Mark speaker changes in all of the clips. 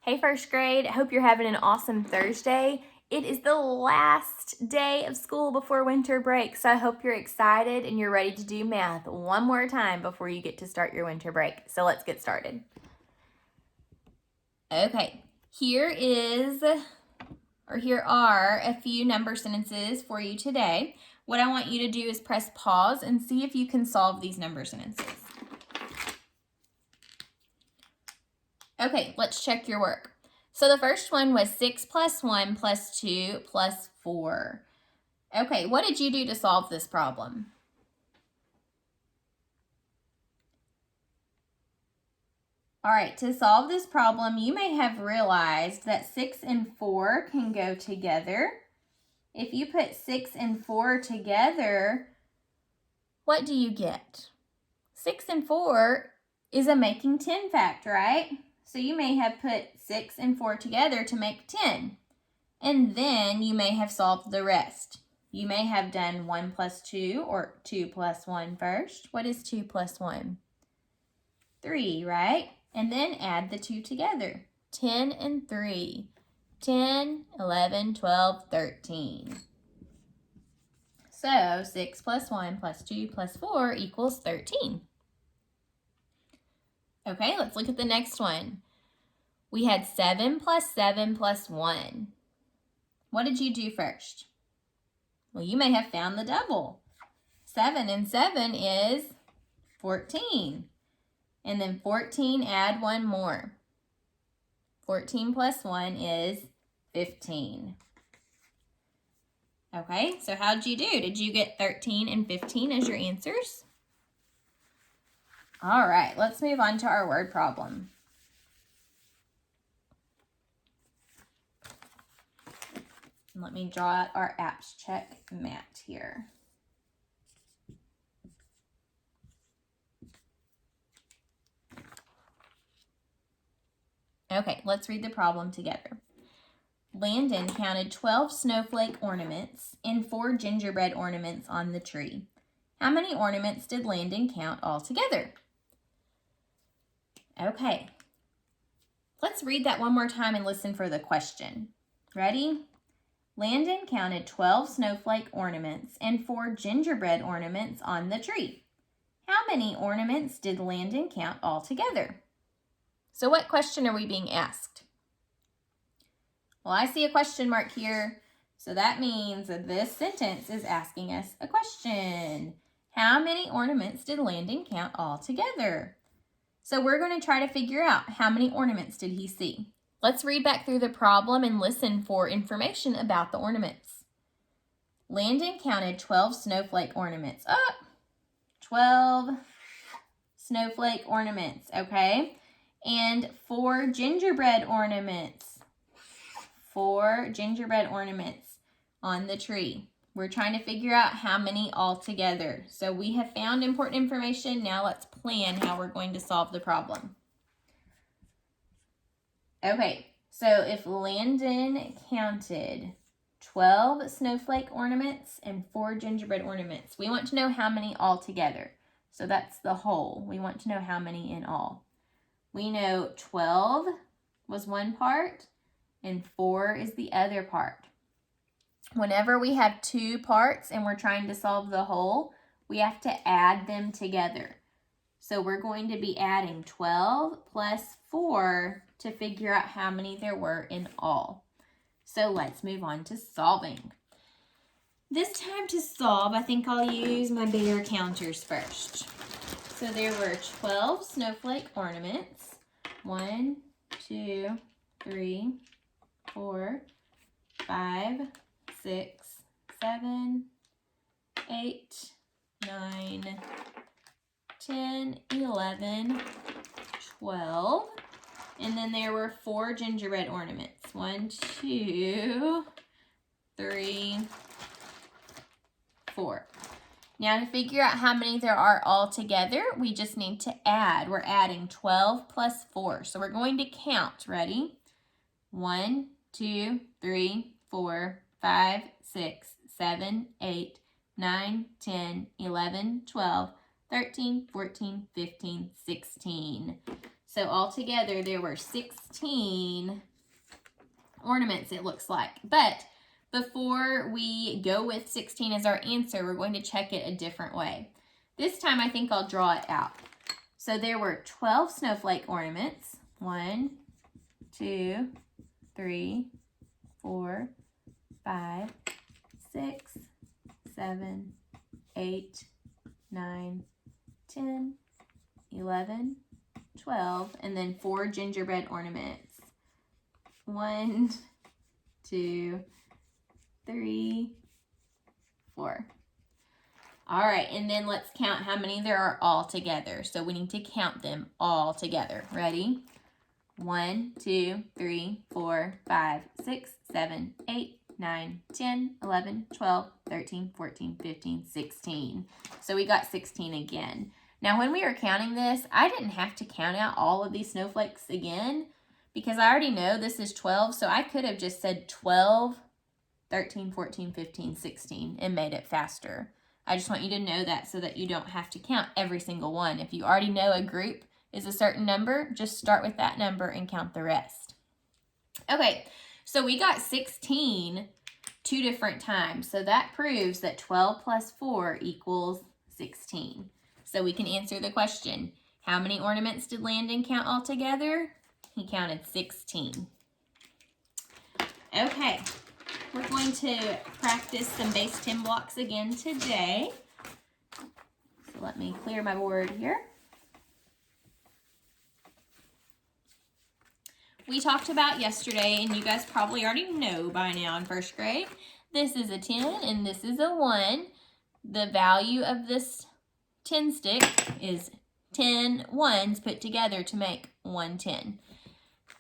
Speaker 1: Hey first grade, I hope you're having an awesome Thursday. It is the last day of school before winter break, so I hope you're excited and you're ready to do math one more time before you get to start your winter break. So let's get started. Okay, here are a few number sentences for you today. What I want you to do is press pause and see if you can solve these number sentences. Okay, let's check your work. So the first one was 6 plus 1 plus 2 plus 4. Okay, what did you do to solve this problem? All right, to solve this problem, you may have realized that 6 and 4 can go together. If you put 6 and 4 together, what do you get? 6 and 4 is a making 10 fact, right? So you may have put 6 and 4 together to make 10. And then you may have solved the rest. You may have done 1 plus 2 or 2 plus 1 first. What is 2 plus 1? 3, right? And then add the 2 together. 10 and 3. 10, 11, 12, 13. So 6 plus 1 plus 2 plus 4 equals 13. Okay, let's look at the next one. We had 7 plus 7 plus 1. What did you do first? Well, you may have found the double. 7 and 7 is 14. And then 14, add 1 more. 14 plus 1 is 15. Okay, so how did you do? Did you get 13 and 15 as your answers? All right, let's move on to our word problem. Let me draw out our apps check mat here. Okay, let's read the problem together. Landon counted 12 snowflake ornaments and 4 gingerbread ornaments on the tree. How many ornaments did Landon count altogether? Okay, let's read that one more time and listen for the question. Ready? Landon counted 12 snowflake ornaments and 4 gingerbread ornaments on the tree. How many ornaments did Landon count altogether? So what question are we being asked? Well, I see a question mark here, so that means that this sentence is asking us a question. How many ornaments did Landon count altogether? So we're going to try to figure out how many ornaments did he see. Let's read back through the problem and listen for information about the ornaments. Landon counted 12 snowflake ornaments. 12 snowflake ornaments, okay? And 4 gingerbread ornaments. 4 gingerbread ornaments on the tree. We're trying to figure out how many altogether. So we have found important information. Now let's plan how we're going to solve the problem. Okay, so if Landon counted 12 snowflake ornaments and 4 gingerbread ornaments, we want to know how many altogether. So that's the whole. We want to know how many in all. We know 12 was one part and 4 is the other part. Whenever we have 2 parts and we're trying to solve the whole, we have to add them together. So we're going to be adding 12 plus 4 to figure out how many there were in all. So let's move on to solving. This time to solve, I think I'll use my bigger counters first. So there were 12 snowflake ornaments. 1, 2, 3, 4, 5, 6, 7, 8, 9, 10, 11, 12. And then there were 4 gingerbread ornaments. 1, 2, 3, 4. Now to figure out how many there are all together, we just need to add. We're adding 12 plus 4. So we're going to count. Ready? 1, 2, 3, 4, 5, 6, 7, 8, 9, 10, 11, 12, 13, 14, 15, 16. So altogether, there were 16 ornaments, it looks like. But before we go with 16 as our answer, we're going to check it a different way. This time, I think I'll draw it out. So there were 12 snowflake ornaments. 1, 2, 3, 4, 5, 6, 7, 8, 9, 10, 11, 12, and then 4 gingerbread ornaments. 1, 2, 3, 4. All right, and then let's count how many there are all together. So we need to count them all together. Ready? 1, 2, 3, 4, 5, 6, 7, 8, 9, 10, 11, 12, 13, 14, 15, 16. So we got 16 again. Now, when we were counting this, I didn't have to count out all of these snowflakes again because I already know this is 12. So I could have just said 12, 13, 14, 15, 16 and made it faster. I just want you to know that so that you don't have to count every single one. If you already know a group is a certain number, just start with that number and count the rest. Okay, so we got 16 2 different times. So that proves that 12 plus 4 equals 16. So we can answer the question, how many ornaments did Landon count altogether? He counted 16. Okay, we're going to practice some base 10 blocks again today. So let me clear my board here. We talked about yesterday, and you guys probably already know by now in first grade, this is a 10 and this is a 1. The value of this 10 stick is 10 ones put together to make 1 10.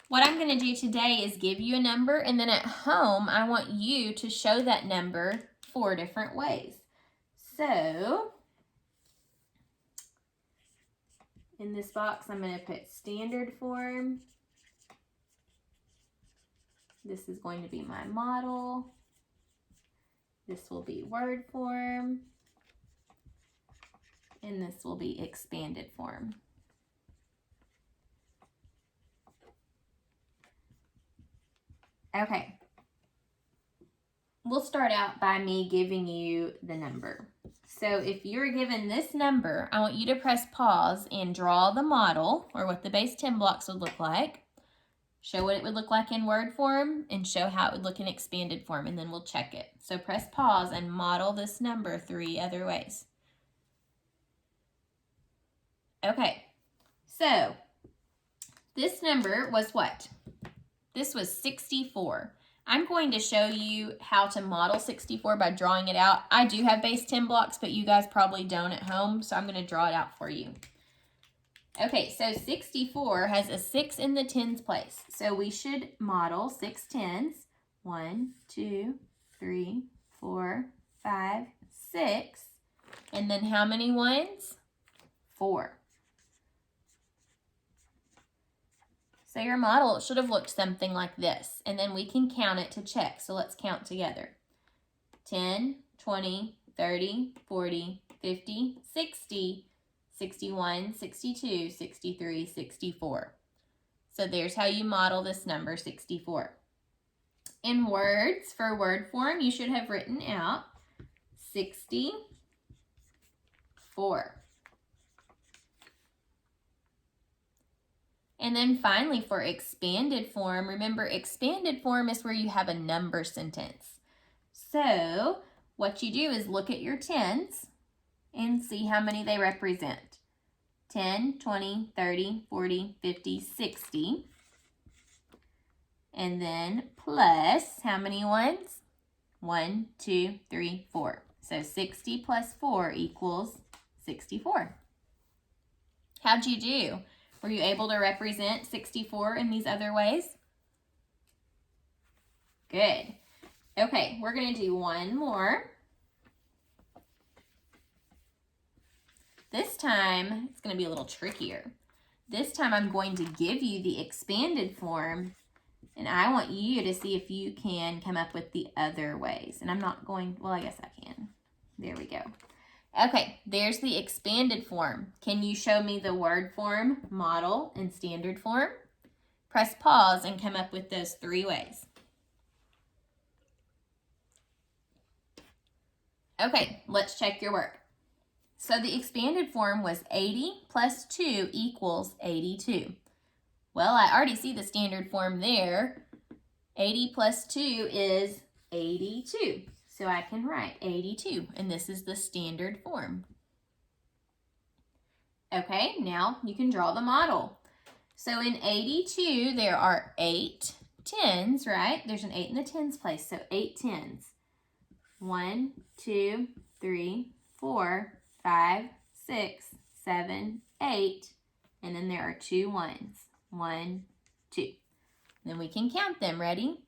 Speaker 1: What I'm going to do today is give you a number, and then at home, I want you to show that number 4 different ways. So, in this box, I'm going to put standard form. This is going to be my model. This will be word form. And this will be expanded form. Okay. We'll start out by me giving you the number. So if you're given this number, I want you to press pause and draw the model, or what the base 10 blocks would look like. Show what it would look like in word form, and show how it would look in expanded form, and then we'll check it. So press pause and model this number 3 other ways. Okay, so this number was what? This was 64. I'm going to show you how to model 64 by drawing it out. I do have base 10 blocks, but you guys probably don't at home, so I'm going to draw it out for you. Okay, so 64 has a 6 in the tens place. So we should model 6 tens. 1, 2, 3, 4, 5, 6. And then how many ones? 4. So your model should have looked something like this. And then we can count it to check. So let's count together. 10, 20, 30, 40, 50, 60, 61, 62, 63, 64. So there's how you model this number 64. In words, for word form, you should have written out 64. And then finally for expanded form, remember expanded form is where you have a number sentence. So what you do is look at your tens and see how many they represent. 10, 20, 30, 40, 50, 60. And then plus how many ones? 1, 2, 3, 4. So 60 plus 4 equals 64. How'd you do? Were you able to represent 64 in these other ways? Good. Okay, we're going to do one more. This time, it's going to be a little trickier. This time, I'm going to give you the expanded form, and I want you to see if you can come up with the other ways. And I'm not going, well, I guess I can. There we go. Okay, there's the expanded form. Can you show me the word form, model, and standard form? Press pause and come up with those 3 ways. Okay, let's check your work. So the expanded form was 80 plus 2 equals 82. Well, I already see the standard form there. 80 plus 2 is 82. So I can write 82, and this is the standard form. Okay, now you can draw the model. So in 82, there are 8 tens, right? There's an 8 in the tens place, so 8 tens. 1, 2, 3, 4, 5, 6, 7, 8, and then there are 2 ones. 1, 2. Then we can count them. Ready?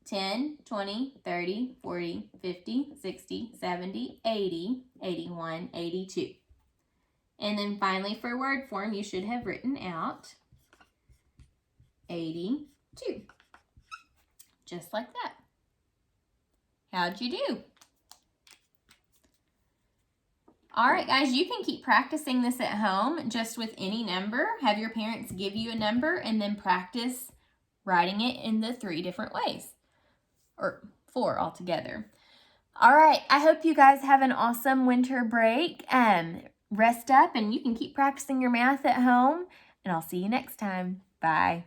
Speaker 1: 10, 20, 30, 40, 50, 60, 70, 80, 81, 82. And then finally for word form, you should have written out 82. Just like that. How'd you do? All right, guys, you can keep practicing this at home just with any number. Have your parents give you a number and then practice writing it in the 3 different ways, or 4 altogether. All right, I hope you guys have an awesome winter break. Rest up and you can keep practicing your math at home, and I'll see you next time. Bye.